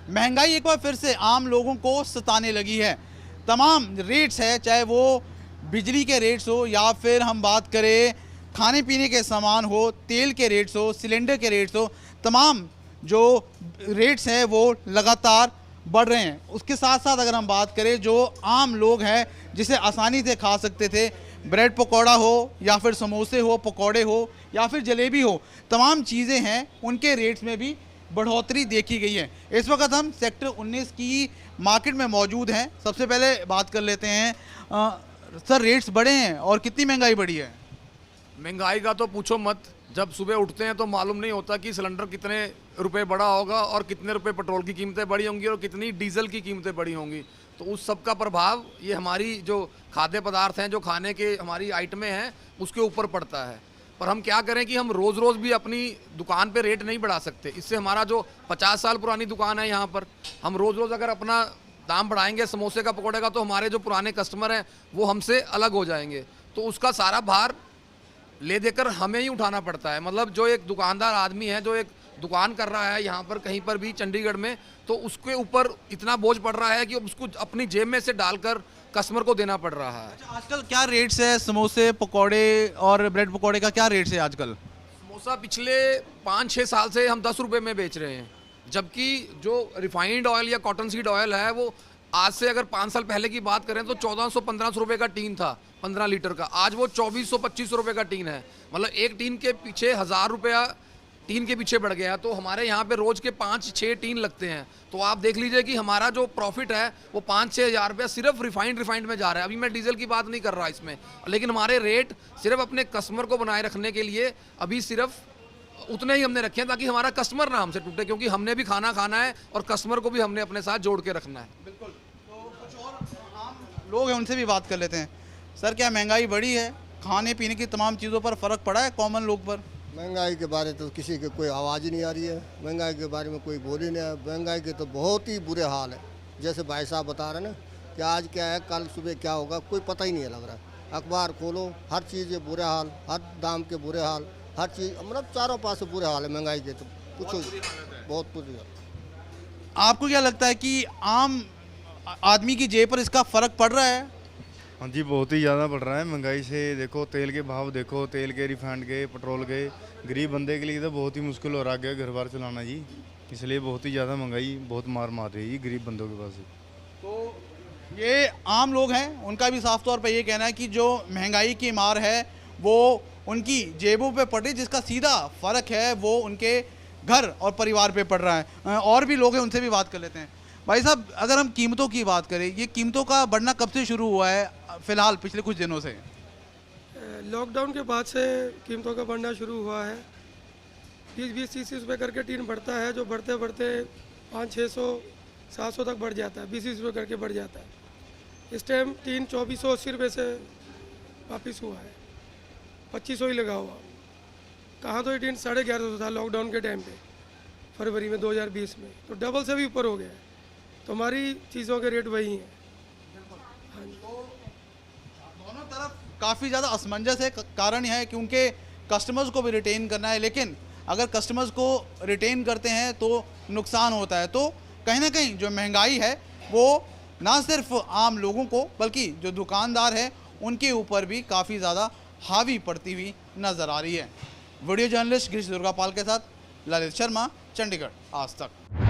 महंगाई एक बार फिर से आम लोगों को सताने लगी है। तमाम रेट्स है, चाहे वो बिजली के रेट्स हो या फिर हम बात करें खाने पीने के सामान हो, तेल के रेट्स हो, सिलेंडर के रेट्स हो, तमाम जो रेट्स हैं वो लगातार बढ़ रहे हैं। उसके साथ साथ अगर हम बात करें जो आम लोग हैं जिसे आसानी से खा सकते थे, ब्रेड पकौड़ा हो या फिर समोसे हो, पकौड़े हो या फिर जलेबी हो, तमाम चीज़ें हैं उनके रेट्स में भी बढ़ोतरी देखी गई है। इस वक्त हम सेक्टर 19 की मार्केट में मौजूद हैं। सबसे पहले बात कर लेते हैं, सर रेट्स बढ़े हैं और कितनी महंगाई बढ़ी है? महंगाई का तो पूछो मत। जब सुबह उठते हैं तो मालूम नहीं होता कि सिलेंडर कितने रुपए बढ़ा होगा और कितने रुपए पेट्रोल की कीमतें बढ़ी होंगी और कितनी डीजल की कीमतें बढ़ी होंगी। तो उस सब का प्रभाव ये हमारी जो खाद्य पदार्थ हैं, जो खाने के हमारी आइटमें हैं, उसके ऊपर पड़ता है। पर हम क्या करें कि हम रोज़ रोज़ भी अपनी दुकान पे रेट नहीं बढ़ा सकते। इससे हमारा जो 50 साल पुरानी दुकान है यहाँ पर, हम रोज़ रोज़ अगर अपना दाम बढ़ाएंगे समोसे का पकौड़े का, तो हमारे जो पुराने कस्टमर हैं वो हमसे अलग हो जाएंगे। तो उसका सारा भार ले देकर हमें ही उठाना पड़ता है। मतलब जो एक दुकानदार आदमी है, जो एक दुकान कर रहा है यहाँ पर कहीं पर भी चंडीगढ़ में, तो उसके ऊपर इतना बोझ पड़ रहा है कि उसको अपनी जेब में से डालकर कस्टमर को देना पड़ रहा है। अच्छा, आजकल क्या रेट्स है समोसे पकौड़े और ब्रेड पकौड़े का, क्या रेट्स है आजकल? समोसा पिछले 5-6 साल से हम 10 रुपये में बेच रहे हैं, जबकि जो रिफाइंड ऑयल या कॉटन सीड ऑयल है वो आज से अगर 5 साल पहले की बात करें तो 1400-1500 रुपये का टीन था 15 लीटर का। आज वो 2400-2500 रुपये का टीन है। मतलब एक टीन के पीछे 1000 रुपया टीन के पीछे बढ़ गया। तो हमारे यहाँ पे रोज के 5-6 टीन लगते हैं। तो आप देख लीजिए कि हमारा जो प्रॉफिट है वो 5-6 हज़ार रुपया सिर्फ रिफाइंड में जा रहा है। अभी मैं डीजल की बात नहीं कर रहा इसमें, लेकिन हमारे रेट सिर्फ अपने कस्टमर को बनाए रखने के लिए अभी सिर्फ उतने ही हमने रखे हैं ताकि हमारा कस्टमर ना हमसे टूटे, क्योंकि हमने भी खाना खाना है और कस्टमर को भी हमने अपने साथ जोड़ के रखना है। बिल्कुल। तो कुछ और आम लोग हैं उनसे भी बात कर लेते हैं। सर क्या महंगाई बढ़ी है? खाने पीने की तमाम चीज़ों पर फ़र्क पड़ा है कॉमन लोग पर? महंगाई के बारे तो किसी के कोई आवाज़ ही नहीं आ रही है। महंगाई के बारे में कोई बोल ही नहीं है। महंगाई के तो बहुत ही बुरे हाल है। जैसे भाई साहब बता रहे हैं ना कि आज क्या है, कल सुबह क्या होगा, कोई पता ही नहीं है लग रहा है। अखबार खोलो, हर चीज़ के बुरे हाल, हर दाम के बुरे हाल, हर चीज़ मतलब चारों पास से बुरे हाल है महंगाई के। तो कुछ बहुत बुरी हाल। आपको क्या लगता है कि आम आदमी की जेब पर इसका फ़र्क पड़ रहा है? हाँ जी, बहुत ही ज़्यादा बढ़ रहा है। महंगाई से देखो, तेल के भाव देखो, तेल के, रिफाइंड के, पेट्रोल के, गरीब बंदे के लिए तो बहुत ही मुश्किल हो रहा है घर बार चलाना जी। इसलिए बहुत ही ज़्यादा महंगाई बहुत मार रही है जी गरीब बंदों के पास। तो ये आम लोग हैं, उनका भी साफ तौर पे ये कहना है कि जो महंगाई की मार है वो उनकी जेबों पे पड़ रही, जिसका सीधा फ़र्क है वो उनके घर और परिवार पे पड़ रहा है। और भी लोग हैं, उनसे भी बात कर लेते हैं। भाई साहब, अगर हम कीमतों की बात करें, ये कीमतों का बढ़ना कब से शुरू हुआ है? फ़िलहाल पिछले कुछ दिनों से? लॉकडाउन के बाद से कीमतों का बढ़ना शुरू हुआ है। 20-30 रुपये करके टीन बढ़ता है, जो बढ़ते बढ़ते 500-600-700 तक बढ़ जाता है, 20 रुपये करके बढ़ जाता है। इस टाइम टीन 2480 रुपये से वापस हुआ है, 2500 ही लगा हुआ। कहाँ तो ये टीन 1150 था लॉकडाउन के टाइम पे, फरवरी में 2020 में, तो डबल से भी ऊपर हो गया है। तो हमारी चीज़ों के रेट वही हैं। हाँ जी। दोनों तरफ काफ़ी ज़्यादा असमंजस है। कारण यह है कि उनके कस्टमर्स को भी रिटेन करना है, लेकिन अगर कस्टमर्स को रिटेन करते हैं तो नुकसान होता है। तो कहीं ना कहीं जो महंगाई है वो ना सिर्फ आम लोगों को बल्कि जो दुकानदार है उनके ऊपर भी काफ़ी ज़्यादा हावी पड़ती हुई नज़र आ रही है। वीडियो जर्नलिस्ट गिरीश दुर्गापाल के साथ ललित शर्मा, चंडीगढ़ आज तक।